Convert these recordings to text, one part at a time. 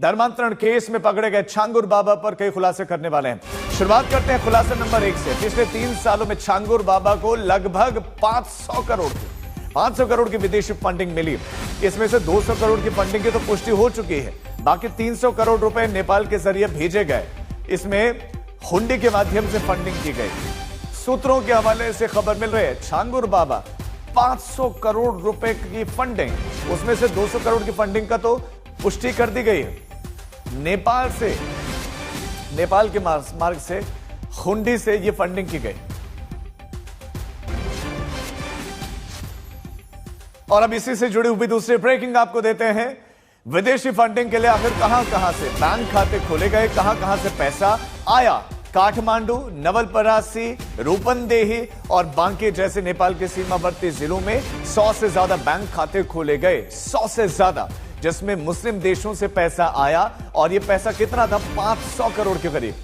धर्मांतरण केस में पकड़े गए छांगुर बाबा पर कई खुलासे करने वाले हैं। शुरुआत करते हैं खुलासा नंबर 1 से। पिछले 3 सालों में छांगुर बाबा को लगभग 500 करोड़ की विदेशी फंडिंग मिली। इसमें से 200 करोड़ की फंडिंग की तो पुष्टि हो चुकी है, बाकी 300 करोड़ रुपए नेपाल के जरिए भेजे गए। इसमें हुंडी के माध्यम से फंडिंग की गई। सूत्रों के हवाले से खबर मिल रही है, छांगुर बाबा 500 करोड़ रुपए की फंडिंग, उसमें से 200 करोड़ की फंडिंग का तो पुष्टि कर दी गई है। नेपाल के मार्ग से हुंडी से यह फंडिंग की गई। और अब इसी से जुड़ी हुई दूसरी ब्रेकिंग आपको देते हैं। विदेशी फंडिंग के लिए आखिर कहां से बैंक खाते खोले गए, कहां से पैसा आया। काठमांडू, नवलपरासी, रूपंदेही और बांके जैसे नेपाल के सीमावर्ती जिलों में 100 से ज्यादा बैंक खाते खोले गए, 100 से ज्यादा, जिसमें मुस्लिम देशों से पैसा आया। और यह पैसा कितना था? 500 करोड़ के करीब।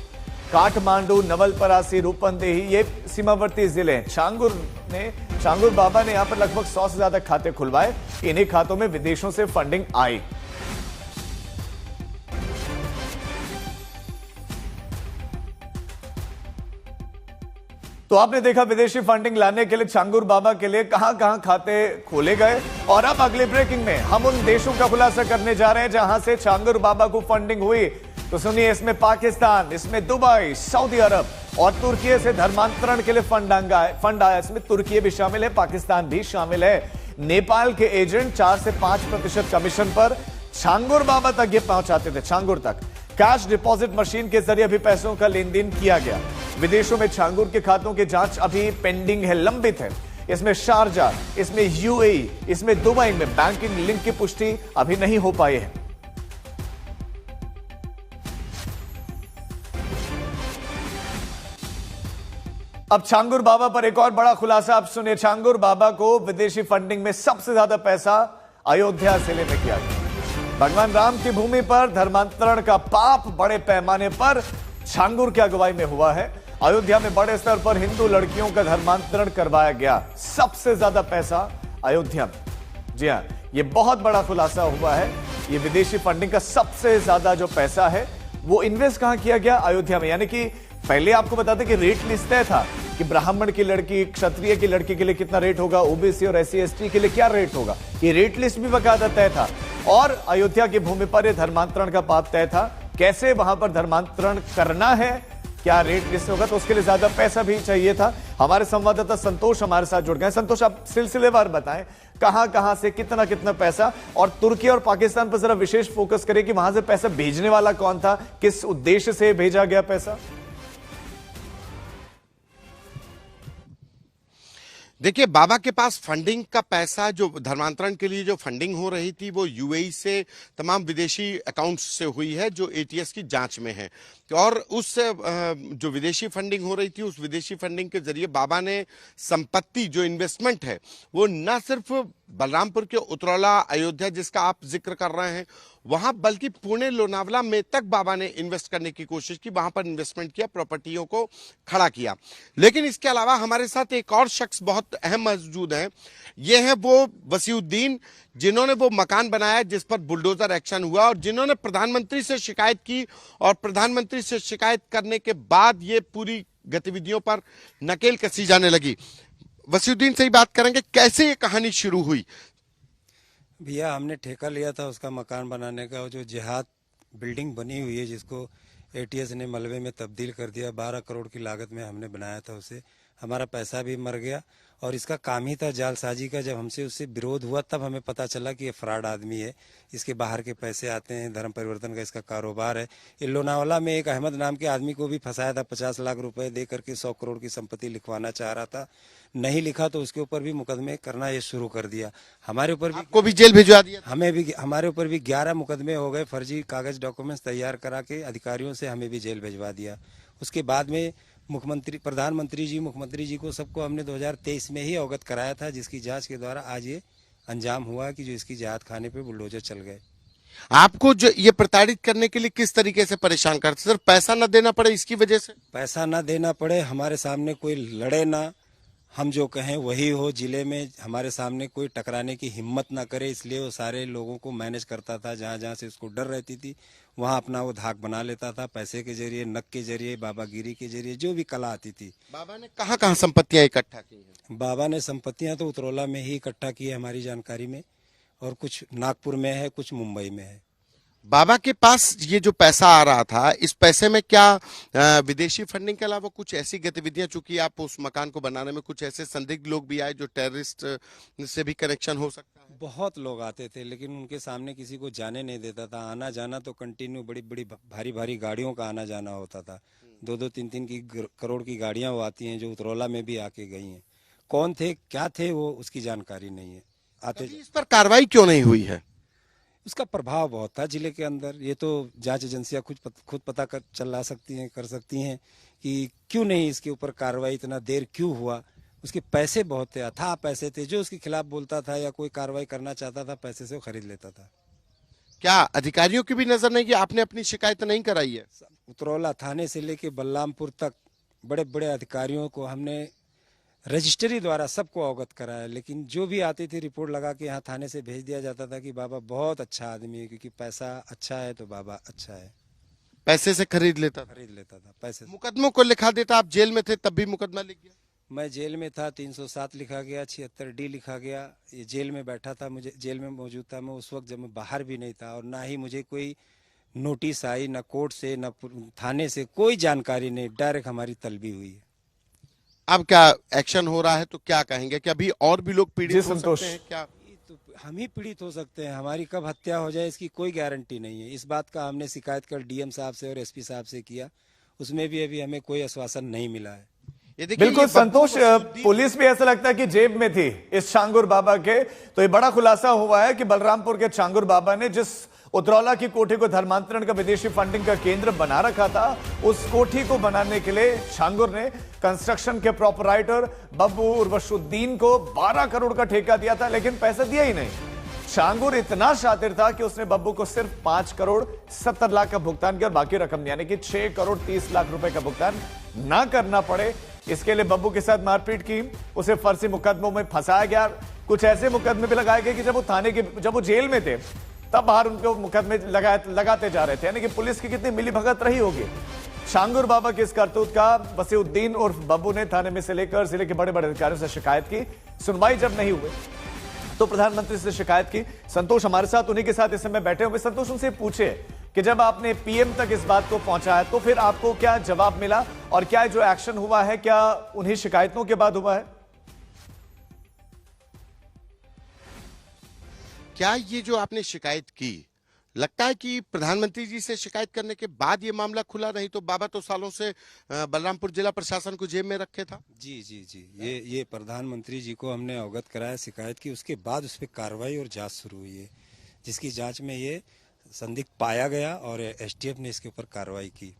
काठमांडू, नवलपरासी, रूपंदेही ये सीमावर्ती जिले हैं। छांगुर बाबा ने यहां पर लगभग 100 से ज्यादा खाते खुलवाए। इन्हीं खातों में विदेशों से फंडिंग आई। तो आपने देखा विदेशी फंडिंग लाने के लिए छांगुर बाबा के लिए कहां खाते खोले गए। और अब अगली ब्रेकिंग में हम उन देशों का खुलासा करने जा रहे हैं जहां से छांगुर बाबा को फंडिंग हुई। तो सुनिए, इसमें पाकिस्तान, इसमें दुबई, सऊदी अरब और तुर्की से धर्मांतरण के लिए फंड आया। इसमें तुर्की भी शामिल है, पाकिस्तान भी शामिल है। नेपाल के एजेंट 4 से 5% कमीशन पर छांगुर बाबा तक ये पहुंचाते थे। छांगुर तक कैश डिपॉजिट मशीन के जरिए भी पैसों का लेन देन किया गया। विदेशों में छांगुर के खातों की जांच अभी पेंडिंग है, लंबित है। इसमें शारजा, इसमें यूएई, इसमें दुबई में बैंकिंग लिंक की पुष्टि अभी नहीं हो पाई है। अब छांगुर बाबा पर एक और बड़ा खुलासा आप सुनिए। छांगुर बाबा को विदेशी फंडिंग में सबसे ज्यादा पैसा अयोध्या जिले में किया गया। भगवान राम की भूमि पर धर्मांतरण का पाप बड़े पैमाने पर छांगुर की अगुवाई में हुआ है। अयोध्या में बड़े स्तर पर हिंदू लड़कियों का धर्मांतरण करवाया गया। सबसे ज्यादा पैसा अयोध्या में। जी हां, यह बहुत बड़ा खुलासा हुआ है। यह विदेशी फंडिंग का सबसे ज्यादा जो पैसा है वो इन्वेस्ट कहां किया गया? अयोध्या में। यानी कि पहले आपको बता दें कि रेट लिस्ट तय था कि ब्राह्मण की लड़की, क्षत्रिय की लड़की के लिए कितना रेट होगा, ओबीसी और एससी एसटी के लिए क्या रेट होगा, ये रेट लिस्ट भी बकायदा तय था। और अयोध्या की भूमि पर यह धर्मांतरण का पाप तय था। कैसे वहां पर धर्मांतरण करना है, क्या रेट लिस्ट होगा, तो उसके लिए ज्यादा पैसा भी चाहिए था। हमारे संवाददाता संतोष हमारे साथ जुड़ गए। संतोष, आप सिलसिलेवार बताएं कहां से कितना पैसा, और तुर्की और पाकिस्तान पर जरा विशेष फोकस करें कि वहां से पैसा भेजने वाला कौन था, किस उद्देश्य से भेजा गया पैसा। देखिए, बाबा के पास फंडिंग का पैसा, जो धर्मांतरण के लिए जो फंडिंग हो रही थी, वो यूएई से तमाम विदेशी अकाउंट्स से हुई है जो एटीएस की जांच में है। और उस जो विदेशी फंडिंग हो रही थी, उस विदेशी फंडिंग के जरिए बाबा ने संपत्ति, जो इन्वेस्टमेंट है, वो न सिर्फ बलरामपुर के उतरौला, अयोध्या जिसका आप जिक्र कर रहे हैं वहां, बल्कि पुणे, लोनावला में तक बाबा ने इन्वेस्ट करने की कोशिश की। वहां पर इन्वेस्टमेंट किया, प्रॉपर्टियों को खड़ा किया। लेकिन इसके अलावा हमारे साथ एक और शख्स बहुत अहम मौजूद है। ये है वो वसीउद्दीन, जिन्होंने वो मकान बनाया जिस पर बुलडोजर एक्शन हुआ, और जिन्होंने प्रधानमंत्री से शिकायत की, और प्रधानमंत्री से शिकायत करने के बाद ये पूरी गतिविधियों पर नकेल कसी जाने लगी। वसीउद्दीन से ही बात करेंगे, कैसे ये कहानी शुरू हुई? भैया, हमने ठेका लिया था उसका मकान बनाने का। जो जिहाद बिल्डिंग बनी हुई है, जिसको एटीएस ने मलबे में तब्दील कर दिया, 12 करोड़ की लागत में हमने बनाया था उसे। हमारा पैसा भी मर गया और इसका काम ही था जालसाजी का। जब हमसे उससे विरोध हुआ तब हमें पता चला कि ये फ्रॉड आदमी है, इसके बाहर के पैसे आते हैं, धर्म परिवर्तन का इसका कारोबार है। ये लोनावाला में एक अहमद नाम के आदमी को भी फंसाया था, 50 लाख रुपए दे करके 100 करोड़ की संपत्ति लिखवाना चाह रहा था। नहीं लिखा तो उसके ऊपर भी मुकदमे करना ये शुरू कर दिया। हमारे ऊपर भी, आपको भी जेल भिजवा दिया? हमारे ऊपर भी 11 मुकदमे हो गए। फर्जी कागज डॉक्यूमेंट्स तैयार करा के अधिकारियों से हमें भी जेल भिजवा दिया। उसके बाद में प्रधानमंत्री जी को सबको हमने 2023 में ही अवगत कराया था, जिसकी जांच के द्वारा आज ये अंजाम हुआ कि जो इसकी जिहाद खाने पे बुलडोजर चल गए। आपको जो ये प्रताड़ित करने के लिए किस तरीके से परेशान करते? सिर्फ पैसा न देना पड़े इसकी वजह से? पैसा न देना पड़े, हमारे सामने कोई लड़े ना, हम जो कहें वही हो, जिले में हमारे सामने कोई टकराने की हिम्मत ना करे, इसलिए वो सारे लोगों को मैनेज करता था। जहाँ जहाँ से उसको डर रहती थी वहाँ अपना वो धाक बना लेता था, पैसे के जरिए, नक के जरिए, बाबागिरी के जरिए, जो भी कला आती थी। बाबा ने कहाँ कहाँ संपत्तियां इकट्ठा की हैं? बाबा ने संपत्तियां तो उतरौला में ही इकट्ठा की है हमारी जानकारी में, और कुछ नागपुर में है, कुछ मुंबई में है। बाबा के पास ये जो पैसा आ रहा था, इस पैसे में क्या विदेशी फंडिंग के अलावा कुछ ऐसी गतिविधियां, चूंकि आप उस मकान को बनाने में कुछ ऐसे संदिग्ध लोग भी आए जो टेररिस्ट से भी कनेक्शन हो सकता है? बहुत लोग आते थे, लेकिन उनके सामने किसी को जाने नहीं देता था। आना जाना तो कंटिन्यू, बड़ी बड़ी भारी भारी गाड़ियों का आना जाना होता था। 2-2 3-3 की करोड़ की गाड़ियां वो आती हैं, जो उतरौला में भी आके गई हैं। कौन थे, क्या थे, वो उसकी जानकारी नहीं है। आते इस पर कार्रवाई क्यों नहीं हुई है? उसका प्रभाव बहुत था जिले के अंदर। ये तो जांच एजेंसियां खुद पता चला सकती हैं, कर सकती हैं कि क्यों नहीं इसके ऊपर कार्रवाई, इतना देर क्यों हुआ। उसके पैसे बहुत थे, अथाह पैसे थे। जो उसके खिलाफ बोलता था या कोई कार्रवाई करना चाहता था, पैसे से वो खरीद लेता था। क्या अधिकारियों की भी नजर नहीं कि आपने अपनी शिकायत नहीं कराई है? उतरौला थाने से लेके बलरामपुर तक बड़े बड़े अधिकारियों को हमने रजिस्ट्री द्वारा सबको अवगत कराया, लेकिन जो भी आती थी रिपोर्ट लगा के यहाँ थाने से भेज दिया जाता था कि बाबा बहुत अच्छा आदमी है, क्योंकि पैसा अच्छा है तो बाबा अच्छा है। पैसे से खरीद लेता था? खरीद लेता था पैसे से। मुकदमों को लिखा देता, आप जेल में थे तब भी मुकदमा लिख गया? मैं जेल में था, 307 लिखा गया, 76D लिखा गया। ये जेल में बैठा था, मुझे जेल में मौजूद था मैं उस वक्त, जब मैं बाहर भी नहीं था, और ना ही मुझे कोई नोटिस आई, ना कोर्ट से, ना थाने से, कोई जानकारी नहीं। डायरेक्ट हमारी तलबी हुई है। अब क्या एक्शन हो रहा है तो क्या कहेंगे कि अभी और भी लोग पीड़ित हो सकते हैं क्या? तो हम ही पीड़ित हो सकते हैं। हमारी कब हत्या हो जाए इसकी कोई गारंटी नहीं है। इस बात का हमने शिकायत कल डीएम साहब से और एसपी साहब से किया, उसमें भी अभी हमें कोई आश्वासन नहीं मिला है। ये देखिए, बिल्कुल संतोष, पुलिस भी ऐसा लगता है कि जेब में थी इस छांगुर बाबा के। तो ये बड़ा खुलासा हुआ है कि बलरामपुर के छांगुर बाबा ने जिस उतरौला की कोठी को धर्मांतरण का विदेशी फंडिंग का केंद्र बना रखा था, उस कोठी को बनाने के लिए छांगुर ने कंस्ट्रक्शन के प्रोपराइटर बब्बू उर्वशुद्दीन को 12 करोड़ का ठेका दिया था, लेकिन पैसा दिया ही नहीं। छांगुर इतना शातिर था कि उसने बब्बू को सिर्फ 5 करोड़ 70 लाख का भुगतान किया और बाकी रकम यानी कि 6 करोड़ 30 लाख रुपए का भुगतान ना करना पड़े, इसके लिए बब्बू के साथ मारपीट की, उसे फर्जी मुकदमों में फंसाया गया। कुछ ऐसे मुकदमे भी लगाए गए कि जब वो जेल में थे तब बाहर उनको मुकदमे लगाते जा रहे थे। यानी कि पुलिस की कितनी मिलीभगत रही होगी। छांगुर बाबा के इस करतूत का वसीउद्दीन उर्फ बब्बू ने थाने में से लेकर जिले के बड़े बड़े अधिकारियों से शिकायत की। सुनवाई जब नहीं हुई तो प्रधानमंत्री से शिकायत की। संतोष हमारे साथ उन्हीं के साथ इस समय बैठे हुए। संतोष, उनसे पूछे कि जब आपने पीएम तक इस बात को पहुंचाया तो फिर आपको क्या जवाब मिला, और क्या जो एक्शन हुआ है क्या उन्हीं शिकायतों के बाद हुआ है? क्या ये जो आपने शिकायत की, लगता है कि प्रधानमंत्री जी से शिकायत करने के बाद ये मामला खुला? नहीं तो बाबा तो सालों से बलरामपुर जिला प्रशासन को जेब में रखे था। जी, ये प्रधानमंत्री जी को हमने अवगत कराया, शिकायत की, उसके बाद उस पर कार्रवाई और जांच शुरू हुई है, जिसकी जांच में ये संदिग्ध पाया गया और एसटीएफ ने इसके ऊपर कार्रवाई की।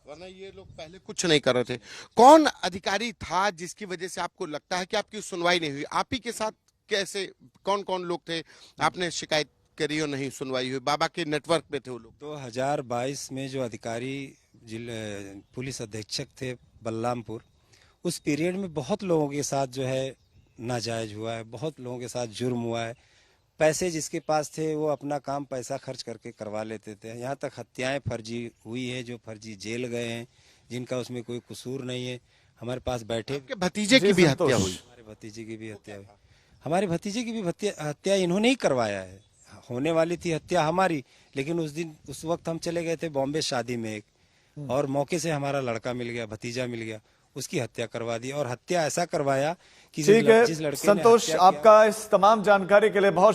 वरना ये लोग पहले कुछ नहीं कर रहे थे। कौन अधिकारी था जिसकी वजह से आपको लगता है कि आपकी सुनवाई नहीं हुई? आप ही के साथ कैसे, कौन कौन लोग थे? आपने शिकायत करी और नहीं सुनवाई हुई, बाबा के नेटवर्क में थे वो लोग? 2022 में जो अधिकारी पुलिस अधीक्षक थे बलरामपुर, उस पीरियड में बहुत लोगों के साथ जो है नाजायज हुआ है, बहुत लोगों के साथ जुर्म हुआ है। पैसे जिसके पास थे वो अपना काम पैसा खर्च करके करवा लेते थे। यहाँ तक हत्याएं फर्जी हुई है, जो फर्जी जेल गए हैं, जिनका उसमें कोई कसूर नहीं है। हमारे पास बैठे भतीजे की भी हत्या हुई। हमारे भतीजे की भी हत्या हुई। हमारे भतीजे की भी हत्या इन्होंने ही करवाया है। होने वाली थी हत्या हमारी, लेकिन उस वक्त हम चले गए थे बॉम्बे शादी में एक, और मौके से हमारा लड़का मिल गया, भतीजा मिल गया, उसकी हत्या करवा दी। और हत्या ऐसा करवाया कि ठीक है संतोष, आपका इस तमाम जानकारी के लिए बहुत